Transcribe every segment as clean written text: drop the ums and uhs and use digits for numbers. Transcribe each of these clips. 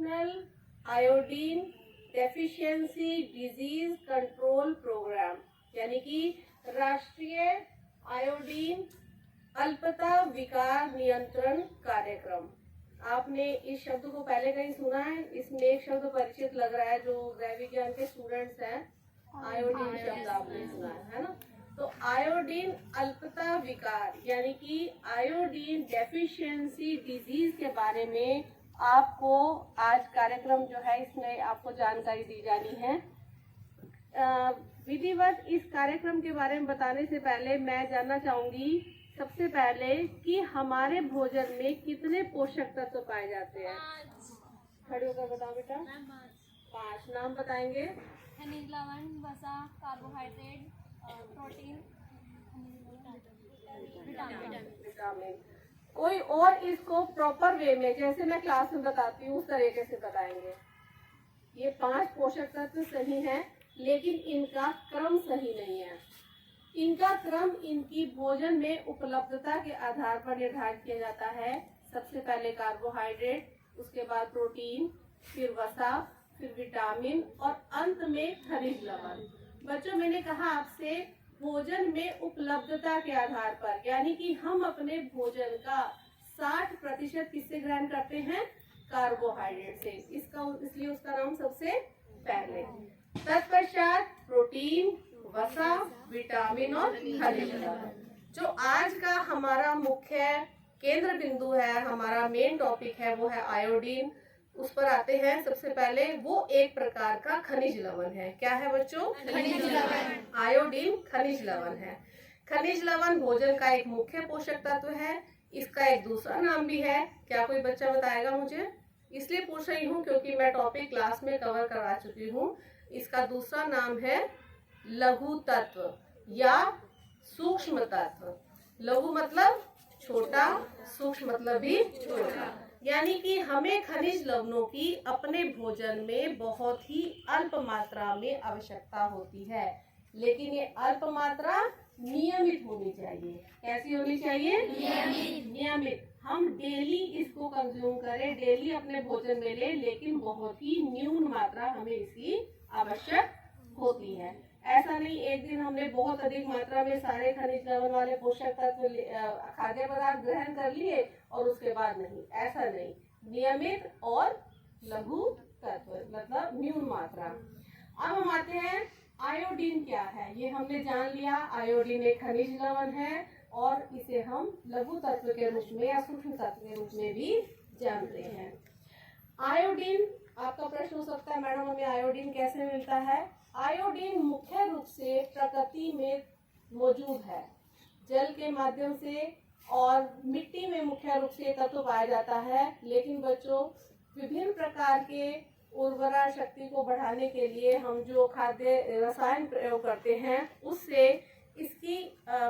National iodine deficiency disease control programme, यानी कि राष्ट्रीय आयोडीन अल्पता विकार नियंत्रण कार्यक्रम। आपने इस शब्द को पहले कहीं सुना है? इसमें एक शब्द परिचित लग रहा है, जो गृह विज्ञान के स्टूडेंट्स हैं, आयोडीन शब्द आपने सुना है ना? तो आयोडीन अल्पता विकार यानी कि आयोडीन डेफिशिएंसी डिजीज के बारे में आपको आज कार्यक्रम जो है इसमें आपको जानकारी दी जानी है। विधिवत इस कार्यक्रम के बारे में बताने से पहले मैं जानना चाहूंगी सबसे पहले कि हमारे भोजन में कितने पोषक तत्व पाए जाते हैं? खड़े होकर बताओ बेटा। 5 नाम बताएंगे। खनिज लवण, वसा, कार्बोहाइड्रेट, प्रोटीन, विटामिन। कोई और इसको प्रॉपर वे में, जैसे मैं क्लास में बताती हूँ उस तरीके से बताएंगे। ये 5 पोषक तत्व सही हैं, लेकिन इनका क्रम सही नहीं है। इनका क्रम इनकी भोजन में उपलब्धता के आधार पर निर्धारित किया जाता है। सबसे पहले कार्बोहाइड्रेट, उसके बाद प्रोटीन, फिर वसा, फिर विटामिन और अंत में खनिज लवण। बच्चों, मैंने कहा आपसे भोजन में उपलब्धता के आधार पर, यानी कि हम अपने भोजन का 60% किससे ग्रहण करते हैं? कार्बोहाइड्रेट से। इसलिए उसका नाम सबसे पहले। तत्पश्चात प्रोटीन, वसा, विटामिन और खनिज लवण। जो आज का हमारा मुख्य केंद्र बिंदु है, हमारा मेन टॉपिक है, वो है आयोडीन। उस पर आते हैं। सबसे पहले वो एक प्रकार का खनिज लवण है। क्या है बच्चों? खनिज लवण। आयोडीन खनिज लवण है। खनिज लवण भोजन का एक मुख्य पोषक तत्व है। इसका एक दूसरा नाम भी है। क्या कोई बच्चा बताएगा मुझे? इसलिए पूछ रही हूँ क्योंकि मैं टॉपिक क्लास में कवर करवा चुकी हूँ। इसका दूसरा नाम है लघु तत्व या सूक्ष्म तत्व। लघु मतलब छोटा, सूक्ष्म मतलब भी छोटा। यानी कि हमें खनिज लवणों की अपने भोजन में बहुत ही अल्प मात्रा में आवश्यकता होती है, लेकिन ये अल्प मात्रा नियमित होनी चाहिए। कैसी होनी चाहिए? नियमित। हम डेली इसको कंज्यूम करें, डेली अपने भोजन में ले, लेकिन बहुत ही न्यून मात्रा हमें इसकी आवश्यक होती है। ऐसा नहीं एक दिन हमने बहुत अधिक मात्रा में सारे खनिज लवण वाले पोषक तत्व खाद्य पदार्थ ग्रहण कर लिए और उसके बाद नहीं, ऐसा नहीं। नियमित और लघु तत्व मतलब न्यून मात्रा। अब हम आते हैं आयोडीन क्या है। ये हमने जान लिया, आयोडीन एक खनिज लवण है और इसे हम लघु तत्व के रूप में या सूक्ष्म तत्व के रूप में भी जानते हैं। आयोडीन, आपका प्रश्न हो सकता है मैडम हमें आयोडीन कैसे मिलता है? आयोडीन मुख्य रूप से प्रकृति में मौजूद है, जल के माध्यम से और मिट्टी में मुख्य रूप से तत्व पाया जाता है। लेकिन बच्चों, विभिन्न प्रकार के उर्वरा शक्ति को बढ़ाने के लिए हम जो खाद्य रसायन प्रयोग करते हैं, उससे इसकी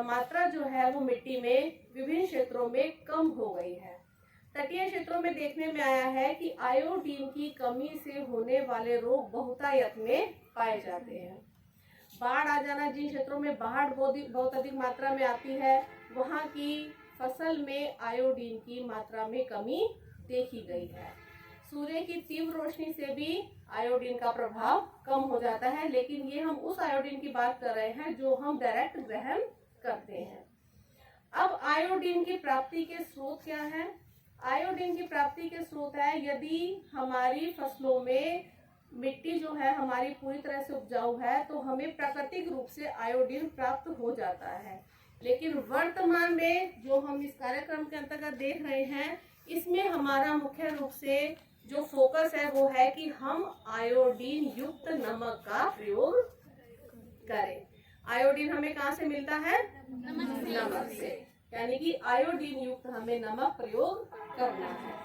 मात्रा जो है वो मिट्टी में विभिन्न क्षेत्रों में कम हो गई है। तटीय क्षेत्रों में देखने में आया है कि आयोडीन की कमी से होने वाले रोग बहुतायत में पाए जाते हैं। बाढ़ आ जाना, जिन क्षेत्रों में बाढ़ बहुत अधिक मात्रा में आती है, वहाँ की फसल में आयोडीन की मात्रा में कमी देखी गई है। सूर्य की तीव्र रोशनी से भी आयोडीन का प्रभाव कम हो जाता है, लेकिन ये हम उस आयोडीन की बात कर रहे हैं जो हम डायरेक्ट ग्रहण करते हैं। अब आयोडीन की प्राप्ति के स्रोत क्या है? आयोडीन की प्राप्ति के स्रोत है, यदि हमारी फसलों में मिट्टी जो है हमारी पूरी तरह से उपजाऊ है तो हमें प्राकृतिक रूप से आयोडीन प्राप्त हो जाता है। लेकिन वर्तमान में जो हम इस कार्यक्रम के अंतर्गत देख रहे हैं, इसमें हमारा मुख्य रूप से जो फोकस है वो है कि हम आयोडीन युक्त नमक का प्रयोग करें। आयोडीन हमें कहाँ से मिलता है? नमक से। यानी कि आयोडीन युक्त हमें नमक प्रयोग करना है।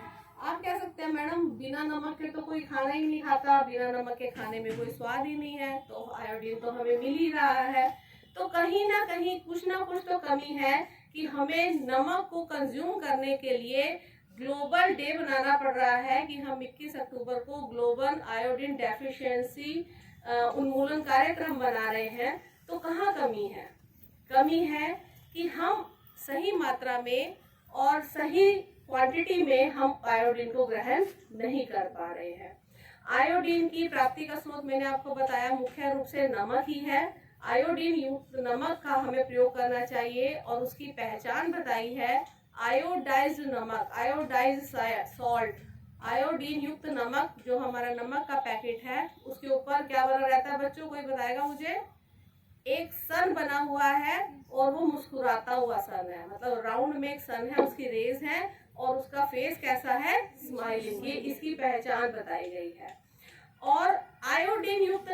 आप कह सकते हैं मैडम बिना नमक के तो कोई खाना ही नहीं खाता, बिना नमक के खाने में कोई स्वाद ही नहीं है, तो आयोडीन तो हमें मिल ही रहा है। तो कहीं ना कहीं कुछ ना कुछ तो कमी है कि हमें नमक को कंज्यूम करने के लिए ग्लोबल डे बनाना पड़ रहा है कि हम 21 अक्टूबर को ग्लोबल आयोडीन डेफिशिएंसी उन्मूलन कार्यक्रम बना रहे हैं। तो कहाँ कमी है? कमी है कि हम सही मात्रा में और सही क्वांटिटी में हम आयोडीन को ग्रहण नहीं कर पा रहे हैं। आयोडीन की प्राप्ति का स्रोत मैंने आपको बताया मुख्य रूप से नमक ही है। आयोडीन युक्त नमक का हमें प्रयोग करना चाहिए और उसकी पहचान बताई है आयोडाइज्ड नमक, आयोडाइज्ड सॉल्ट। आयोडीन युक्त नमक जो हमारा नमक का पैकेट है उसके ऊपर क्या बना रहता है बच्चों, कोई बताएगा मुझे? एक सन बना हुआ है और वो मुस्कुराता हुआ सन है, मतलब राउंड में एक सन है, उसकी रेज है और उसका फेस कैसा है? स्माइलिंग। ये इसकी पहचान बताई गई है। और आयोडीन युक्त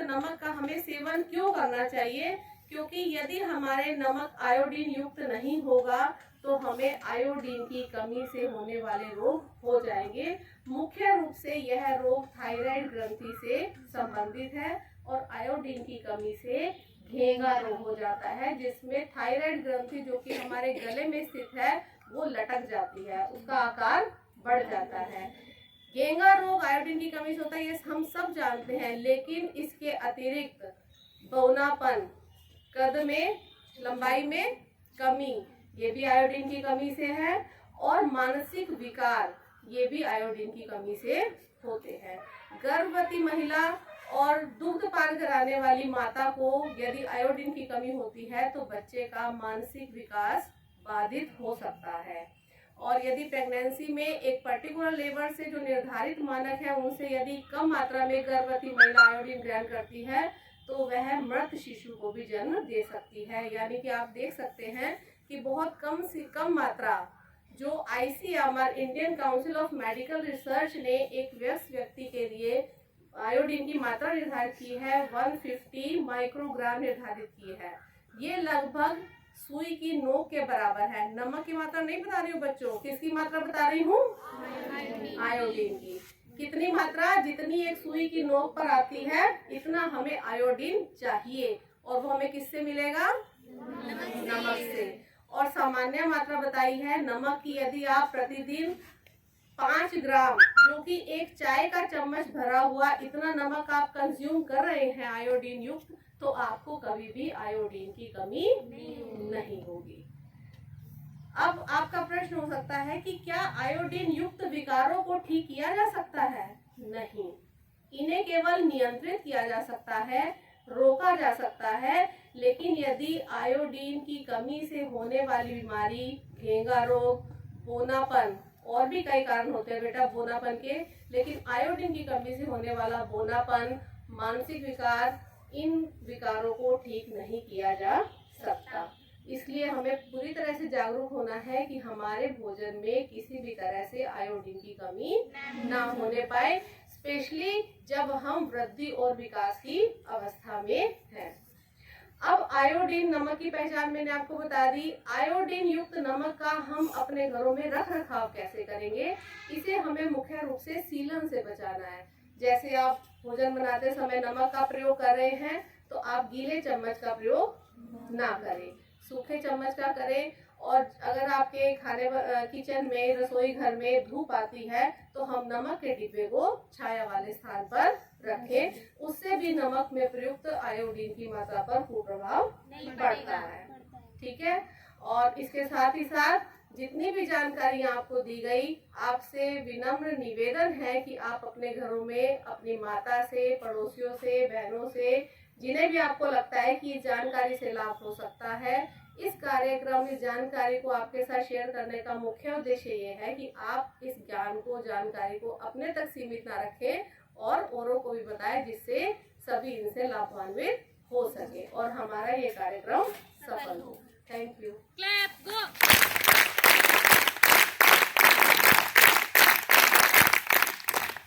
नमक का हमें सेवन क्यों करना चाहिए? क्योंकि यदि हमारे नमक आयोडीन युक्त नहीं होगा तो हमें आयोडीन की कमी से होने वाले रोग हो जाएंगे। मुख्य रूप से यह रोग थायराइड ग्रंथि से संबंधित है और आयोडीन की कमी से घेंगा रोग हो जाता है, जिसमें थायराइड ग्रंथि जो कि हमारे गले में स्थित है वो लटक जाती है, उसका आकार बढ़ जाता है। घेंगा रोग आयोडीन की कमी से होता है, ये हम सब जानते हैं, लेकिन इसके अतिरिक्त बौनापन, कद में, लंबाई में कमी, ये भी आयोडीन की कमी से है। और मानसिक विकार, ये भी आयोडीन की कमी से होते हैं। गर्भवती महिला और दुग्धपान कराने वाली माता को यदि आयोडीन की कमी होती है तो बच्चे का मानसिक विकास बाधित हो सकता है। और यदि प्रेगनेंसी में एक पर्टिकुलर लेवल से जो निर्धारित मानक है उनसे यदि कम मात्रा में गर्भवती महिला आयोडीन ग्रहण करती है तो वह मृत शिशु को भी जन्म दे सकती है। यानी कि आप देख सकते हैं कि बहुत कम मात्रा जो ICMR, Indian council of medical research ने एक वयस्क व्यक्ति के लिए आयोडीन की मात्रा निर्धारित की है, 150 माइक्रोग्राम निर्धारित की है। ये लगभग सुई की नोक के बराबर है। नमक की मात्रा नहीं बता रही हूँ बच्चों, किसकी मात्रा बता रही हूँ? आयोडीन की। कितनी मात्रा? जितनी एक सुई की नोक पर आती है इतना हमें आयोडीन चाहिए, और वो हमें किससे मिलेगा? नमक से। और सामान्य मात्रा बताई है नमक की, यदि आप प्रतिदिन 5 ग्राम, जो कि एक चाय का चम्मच भरा हुआ इतना नमक आप कंज्यूम कर रहे हैं आयोडीन युक्त, तो आपको कभी भी आयोडीन की कमी नहीं होगी। अब आपका प्रश्न हो सकता है कि क्या आयोडीन युक्त विकारों को ठीक किया जा सकता है? नहीं, इन्हें केवल नियंत्रित किया जा सकता है, रोका जा सकता है। लेकिन यदि आयोडीन की कमी से होने वाली बीमारी, घेंगा रोग, बोनापन, और भी कई कारण होते हैं बेटा बोनापन के, लेकिन आयोडीन की कमी से होने वाला बोनापन, मानसिक विकार, इन विकारों को ठीक नहीं किया जा सकता। इसलिए हमें पूरी तरह से जागरूक होना है कि हमारे भोजन में किसी भी तरह से आयोडीन की कमी ना होने पाए, स्पेशली जब हम वृद्धि और विकास की अवस्था में हैं। अब आयोडीन नमक की पहचान मैंने आपको बता दी। आयोडीन युक्त नमक का हम अपने घरों में रख रखाव कैसे करेंगे? इसे हमें मुख्य रूप से सीलन से बचाना है। जैसे आप भोजन बनाते समय नमक का प्रयोग कर रहे हैं तो आप गीले चम्मच का प्रयोग ना करें, सूखे चम्मच का करें। और अगर आपके किचन में, रसोई घर में धूप आती है तो हम नमक के डिब्बे को छाया वाले स्थान पर रखें, उससे भी नमक में प्रयुक्त आयोडीन की मात्रा पर कुप्रभाव पड़ता है। ठीक है। और इसके साथ ही साथ जितनी भी जानकारी आपको दी गई, आपसे विनम्र निवेदन है कि आप अपने घरों में अपनी माता से, पड़ोसियों से, बहनों से, जिन्हें भी आपको लगता है कि इस जानकारी से लाभ हो सकता है, इस कार्यक्रम, इस जानकारी को आपके साथ शेयर करने का मुख्य उद्देश्य ये है कि आप इस ज्ञान को, जानकारी को अपने तक सीमित ना रखें और औरों को भी बताएं, जिससे सभी इनसे लाभान्वित हो सके और हमारा ये कार्यक्रम सफल हो। Thank you.